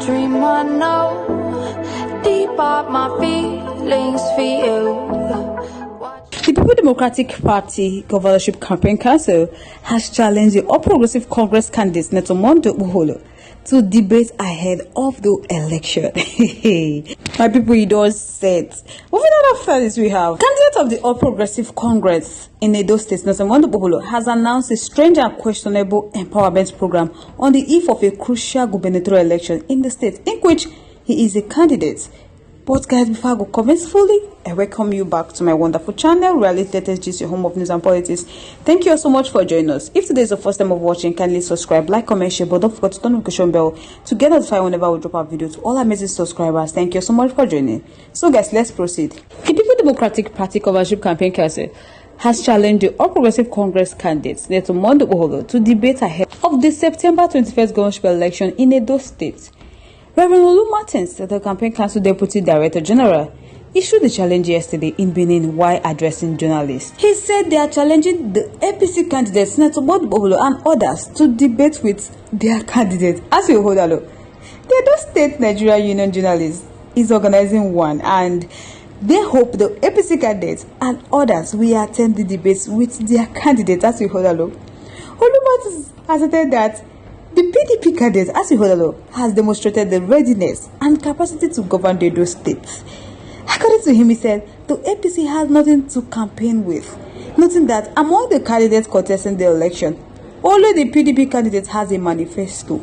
dream I know, deep up my feelings for you. The People Democratic Party Governorship Campaign Council has challenged the All Progressive Congress candidate Neto Buholo to debate ahead of the election. My people, it all set. Moving on after this, we have candidate of the All Progressive Congress in Edo State, Neto Buholo, has announced a strange and questionable empowerment program on the eve of a crucial gubernatorial election in the state, in which he is a candidate. But guys, before I go comments fully, I welcome you back to my wonderful channel, Reality Latest Gist, your home of news and politics. Thank you all so much for joining us. If today is the first time of watching, kindly subscribe, like, comment, share, but don't forget to turn the notification bell to get notified whenever we drop our video. To all amazing subscribers, thank you so much for joining. So guys, let's proceed. The People Democratic Party Governorship Campaign Council has challenged the All Progressive Congress candidate Neto Buholo to debate ahead of the September 21st governorship election in Edo State. Reverend Olu Martins, the Campaign Council Deputy Director General, issued the challenge yesterday in Benin while addressing journalists. He said they are challenging the APC candidates, Neto Buholo and others, to debate with their candidate, Wàhàla. The Edo State Nigeria Union Journalists is organizing one, and they hope the APC candidates and others will attend the debates with their candidate, Wàhàla. Olu Martins has said that the PDP candidate, Wàhàla, has demonstrated the readiness and capacity to govern the Edo State. According to him, he said the APC has nothing to campaign with, noting that among the candidates contesting the election, only the PDP candidate has a manifesto.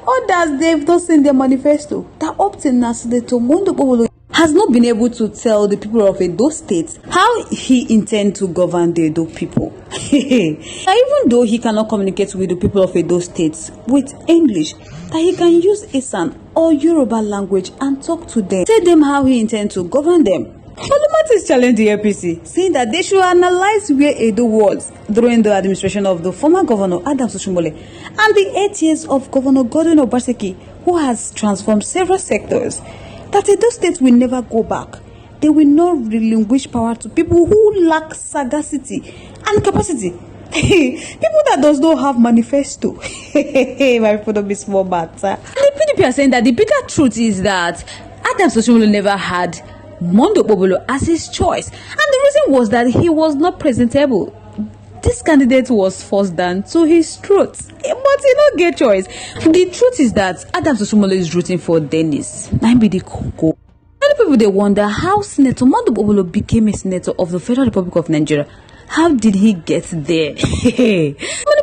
Others, they've not seen their manifesto. That up till now, Neto Buholo has not been able to tell the people of Edo State how he intends to govern the Edo people. Even though he cannot communicate with the people of Edo State with English, that he can use Isan or Yoruba language and talk to them, tell them how he intends to govern them. Olumatis challenged the APC, saying that they should analyze where Edo was during the administration of the former governor Adams Oshiomhole and the 8 years of Governor Governorship, who has transformed several sectors. That Edo State will never go back. They will not relinquish power to people who lack sagacity and capacity. People that does not have manifesto. My people don't be small matter. The PDP are saying that the bigger truth is that Adams Oshiomhole never had Mondo Buholo as his choice, and the reason was that he was not presentable. This candidate was forced down to his throat, but he don't get choice. The truth is that Adams Oshiomhole is rooting for Dennis. That be the cocoa. Many people they wonder how Senator Mondo Buholo became a senator of the Federal Republic of Nigeria. How did he get there? Many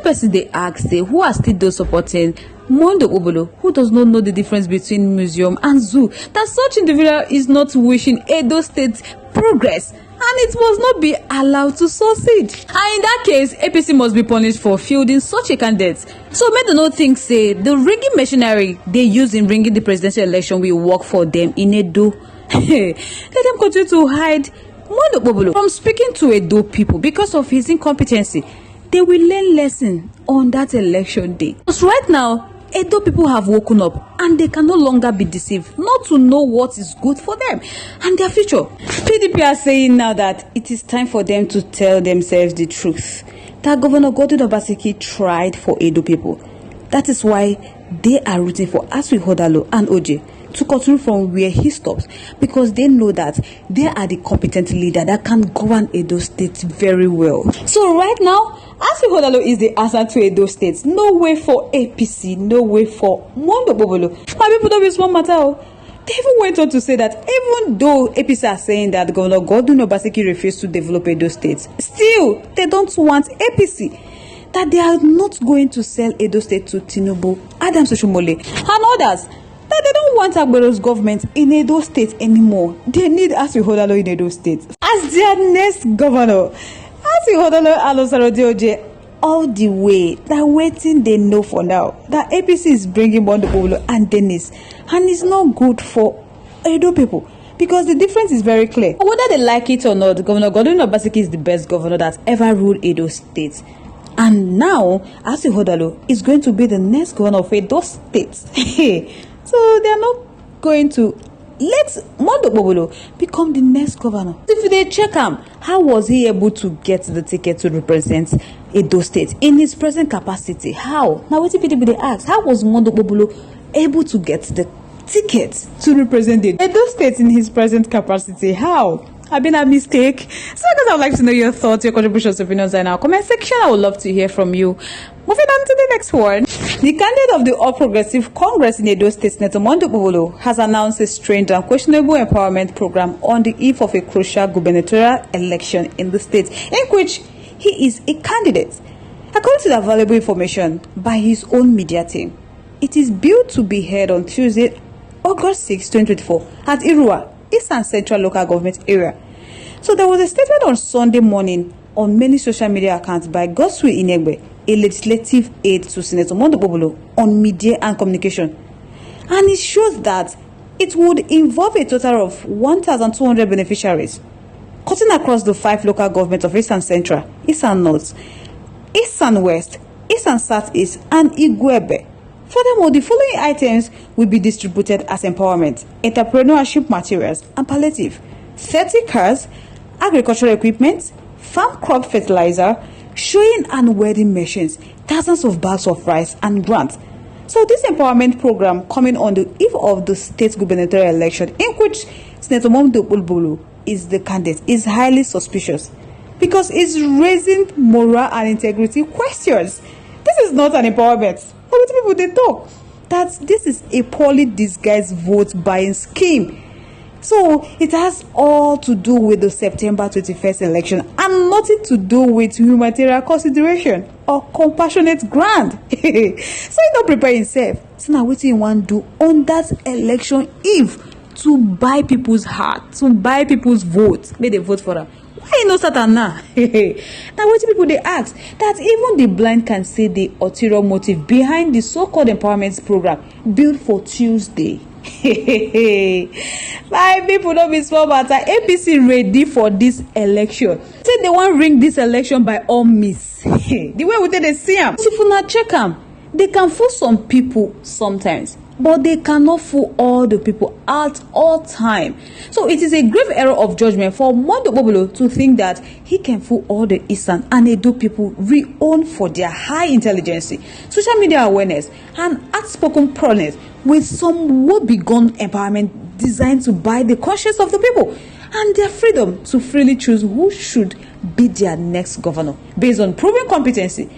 persons they ask, who are still those supporting Mondo Buholo, who does not know the difference between museum and zoo, that such individual is not wishing Edo State progress, and it must not be allowed to succeed. And in that case, APC must be punished for fielding such a candidate. So make the no think say the rigging machinery they use in ringing the presidential election will work for them in Edo. Let them continue to hide Mondo Buholo from speaking to Edo people because of his incompetency. They will learn lesson on that election day. Because right now, Edo people have woken up and they can no longer be deceived not to know what is good for them and their future. PDP are saying now that it is time for them to tell themselves the truth. That Governor Governorship tried for Edo people. That is why they are rooting for Wàhàla and OJ to continue from where he stops, because they know that they are the competent leader that can govern Edo State very well. So right now, Wàhàla is the answer to Edo State. No way for APC, no way for Mondo Buholo. My people don't be small matter. They even went on to say that even though APC are saying that Governor Governorship refused to develop Edo State, still they don't want APC. That they are not going to sell Edo State to Tinubu, Adams Oshiomhole, and others. That they don't want Agbero's government in Edo State anymore. They need Wàhàla in Edo State as their next governor. Wàhàla and OJ all the way. That waiting they know for now. That APC is bringing Mondo Buholo and Dennis, and it's not good for Edo people. Because the difference is very clear. Whether they like it or not, Governor Governorship is the best governor that ever ruled Edo State. And now, Wàhàla is going to be the next governor of Edo State. So they are not going to let Mondo Buholo become the next governor. If they check him, how was he able to get the ticket to represent Edo State in his present capacity? How? Now what if they ask, how was Mondo Buholo able to get the ticket to represent the Edo State in his present capacity. How? I've been a mistake. So I would like to know your thoughts, your contributions, opinions in our comment section. I would love to hear from you. Moving on to the next one. The candidate of the All Progressive Congress in Edo State, Senator Mondo Obolo, has announced a strange and questionable empowerment program on the eve of a crucial gubernatorial election in the state, in which he is a candidate. According to the available information by his own media team, it is billed to be held on Tuesday, August 6, 2024 at RI0US, Eastern Central Local Government Area. So there was a statement on Sunday morning on many social media accounts by Godswill Inegbe, a legislative aide to Senator Mondo Obolo on media and communication. And it shows that it would involve a total of 1,200 beneficiaries, cutting across the 5 local governments of Eastern Central, Eastern North, Eastern West, Eastern Southeast, and Igwebe. Furthermore, the following items will be distributed as empowerment: entrepreneurship materials and palliative, 30 cars, agricultural equipment, farm crop fertilizer, showing and wedding machines, thousands of bags of rice, and grants. So this empowerment program, coming on the eve of the state gubernatorial election, in which Senator Mondo Obolo is the candidate, is highly suspicious because it's raising moral and integrity questions. This is not an empowerment. What people they talk that this is a poorly disguised vote buying scheme. So it has all to do with the September 21st election and nothing to do with humanitarian consideration or compassionate grant. So he don't prepare himself. So now what you want to do on that election eve to buy people's heart, to buy people's votes, may they vote for them. Why no Satan now? Now what people they ask that even the blind can see the ulterior motive behind the so-called empowerment program built for Tuesday. My people don't be small matter. APC ready for this election. Say they want ring this election by all means. The way we take they see them. If you not check them, they can fool some people sometimes, but they cannot fool all the people at all time. So it is a grave error of judgment for Mondo Obolo to think that he can fool all the Eastern and Edo people renowned for their high intelligence, social media awareness, and outspoken prowess with some woe-begone empowerment designed to buy the conscience of the people and their freedom to freely choose who should be their next governor based on proven competency,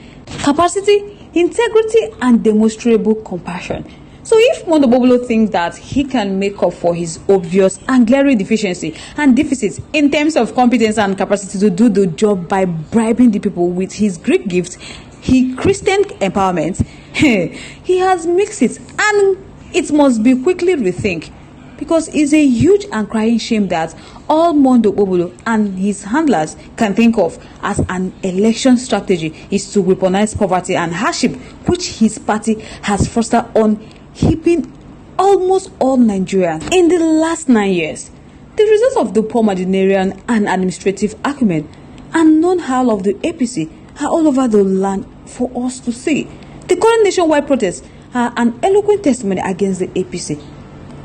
capacity, integrity, and demonstrable compassion. So if Mondo Obolo thinks that he can make up for his obvious and glaring deficiency and deficits in terms of competence and capacity to do the job by bribing the people with his Greek gift, his Christian empowerment, he has mixed it, and it must be quickly rethink, because it's a huge and crying shame that all Mondo Obolo and his handlers can think of as an election strategy is to weaponize poverty and hardship, which his party has fostered on heaping almost all Nigerians in the last 9 years. The results of the poor managerial and administrative acumen and non-how of the APC are all over the land for us to see. The current nationwide protests are an eloquent testimony against the APC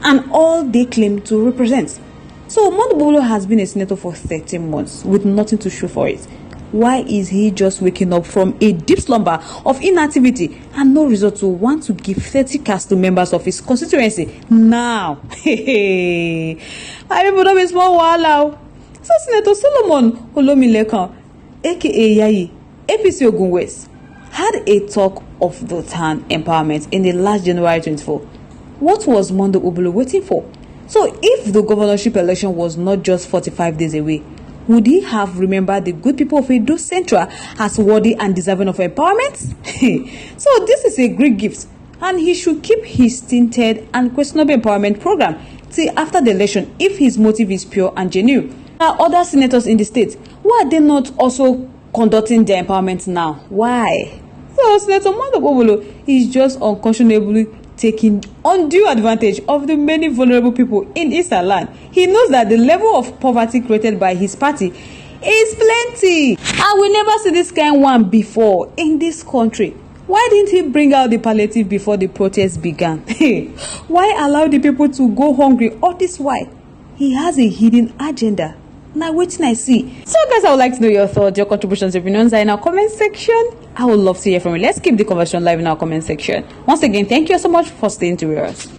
and all they claim to represent. So Mondo Obolo has been a senator for 13 months with nothing to show for it. Why is he just waking up from a deep slumber of inactivity and no result to want to give 30 cars to members of his constituency now? I people don't be small Wàhàla. So Senator Solomon Olomilekan, aka Yayi, APC Ogun West, had a talk of the town empowerment in the last January 24. What was Mondo Obolo waiting for? So if the governorship election was not just 45 days away, would he have remembered the good people of Edo Central as worthy and deserving of empowerment? So this is a great gift, and he should keep his tinted and questionable empowerment program till after the election if his motive is pure and genuine. There are other senators in the state. Why are they not also conducting their empowerment now? Why? So Senator Mondo Obolo is just unconscionably taking undue advantage of the many vulnerable people in Eastern land. He knows that the level of poverty created by his party is plenty, and we never see this kind one before in this country. Why didn't he bring out the palliative before the protest began? Why allow the people to go hungry all this while? He has a hidden agenda. Now wetin I see. So guys, I would like to know your thoughts, your contributions, your opinions are in our comment section. I would love to hear from you. Let's keep the conversation live in our comment section. Once again, thank you so much for staying to us.